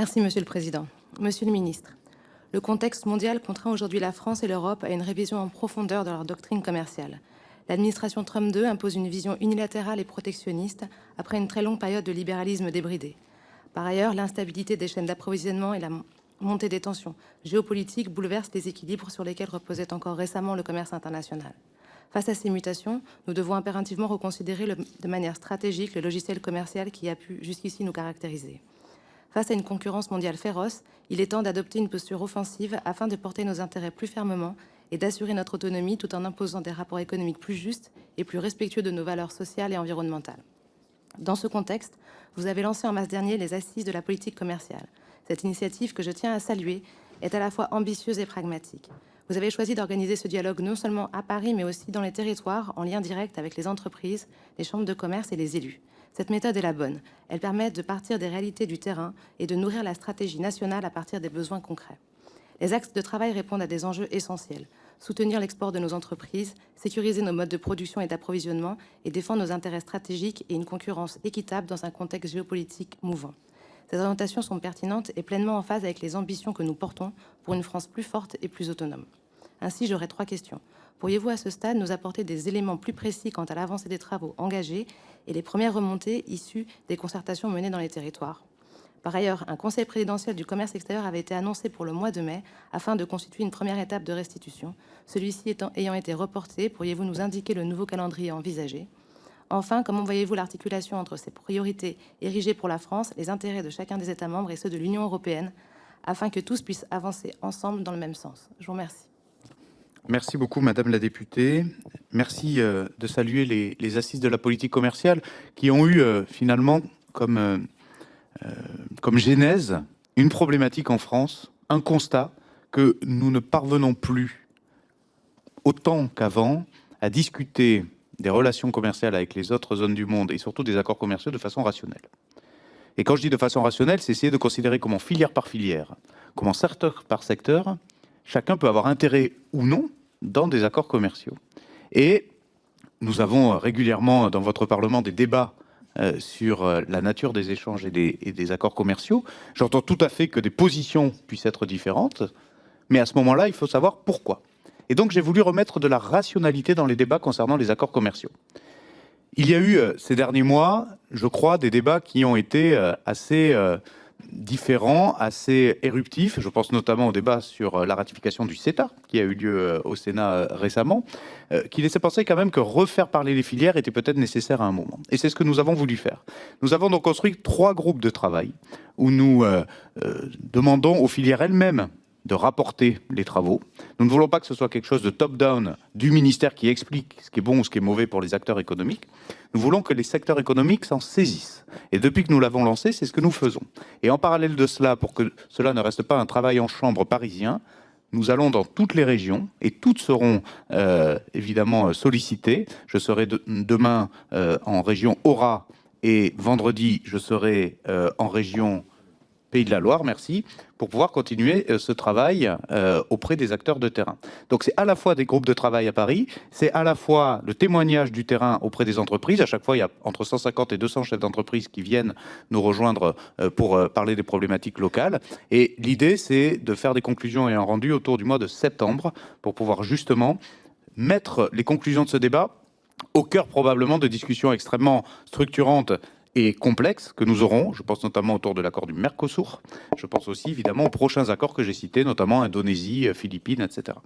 Merci, Monsieur le Président. Monsieur le Ministre, le contexte mondial contraint aujourd'hui la France et l'Europe à une révision en profondeur de leur doctrine commerciale. L'administration Trump II impose une vision unilatérale et protectionniste après une très longue période de libéralisme débridé. Par ailleurs, l'instabilité des chaînes d'approvisionnement et la montée des tensions géopolitiques bouleversent les équilibres sur lesquels reposait encore récemment le commerce international. Face à ces mutations, nous devons impérativement reconsidérer de manière stratégique le logiciel commercial qui a pu jusqu'ici nous caractériser. Face à une concurrence mondiale féroce, il est temps d'adopter une posture offensive afin de porter nos intérêts plus fermement et d'assurer notre autonomie tout en imposant des rapports économiques plus justes et plus respectueux de nos valeurs sociales et environnementales. Dans ce contexte, vous avez lancé en mars dernier les Assises de la politique commerciale. Cette initiative, que je tiens à saluer, est à la fois ambitieuse et pragmatique. Vous avez choisi d'organiser ce dialogue non seulement à Paris, mais aussi dans les territoires, en lien direct avec les entreprises, les chambres de commerce et les élus. Cette méthode est la bonne. Elle permet de partir des réalités du terrain et de nourrir la stratégie nationale à partir des besoins concrets. Les axes de travail répondent à des enjeux essentiels. Soutenir l'export de nos entreprises, sécuriser nos modes de production et d'approvisionnement et défendre nos intérêts stratégiques et une concurrence équitable dans un contexte géopolitique mouvant. Ces orientations sont pertinentes et pleinement en phase avec les ambitions que nous portons pour une France plus forte et plus autonome. Ainsi, j'aurais 3 questions. Pourriez-vous à ce stade nous apporter des éléments plus précis quant à l'avancée des travaux engagés et les premières remontées issues des concertations menées dans les territoires? Par ailleurs, un conseil présidentiel du commerce extérieur avait été annoncé pour le mois de mai afin de constituer une première étape de restitution. Celui-ci ayant été reporté, pourriez-vous nous indiquer le nouveau calendrier envisagé? Enfin, comment voyez-vous l'articulation entre ces priorités érigées pour la France, les intérêts de chacun des États membres et ceux de l'Union européenne, afin que tous puissent avancer ensemble dans le même sens? Je vous remercie. Merci beaucoup, Madame la députée. Merci de saluer les assises de la politique commerciale qui ont eu finalement comme genèse une problématique en France, un constat que nous ne parvenons plus autant qu'avant à discuter des relations commerciales avec les autres zones du monde et surtout des accords commerciaux de façon rationnelle. Et quand je dis de façon rationnelle, c'est essayer de considérer comment filière par filière, comment secteur par secteur, chacun peut avoir intérêt ou non dans des accords commerciaux. Et nous avons régulièrement dans votre Parlement des débats sur la nature des échanges et des accords commerciaux. J'entends tout à fait que des positions puissent être différentes, mais à ce moment-là, il faut savoir pourquoi. Et donc, j'ai voulu remettre de la rationalité dans les débats concernant les accords commerciaux. Il y a eu ces derniers mois, je crois, des débats qui ont été assez différents, assez éruptifs. Je pense notamment au débat sur la ratification du CETA, qui a eu lieu au Sénat récemment, qui laissait penser quand même que refaire parler les filières était peut-être nécessaire à un moment. Et c'est ce que nous avons voulu faire. Nous avons donc construit 3 groupes de travail où nous demandons aux filières elles-mêmes de rapporter les travaux. Nous ne voulons pas que ce soit quelque chose de top-down du ministère qui explique ce qui est bon ou ce qui est mauvais pour les acteurs économiques. Nous voulons que les secteurs économiques s'en saisissent. Et depuis que nous l'avons lancé, c'est ce que nous faisons. Et en parallèle de cela, pour que cela ne reste pas un travail en chambre parisien, nous allons dans toutes les régions et toutes seront évidemment sollicitées. Je serai demain en région Aura et vendredi, je serai en région Pays de la Loire, merci, pour pouvoir continuer ce travail auprès des acteurs de terrain. Donc c'est à la fois des groupes de travail à Paris, c'est à la fois le témoignage du terrain auprès des entreprises. À chaque fois, il y a entre 150 et 200 chefs d'entreprise qui viennent nous rejoindre pour parler des problématiques locales. Et l'idée, c'est de faire des conclusions et un rendu autour du mois de septembre pour pouvoir justement mettre les conclusions de ce débat au cœur probablement de discussions extrêmement structurantes et complexes que nous aurons. Je pense notamment autour de l'accord du Mercosur. Je pense aussi évidemment aux prochains accords que j'ai cités, notamment Indonésie, Philippines, etc.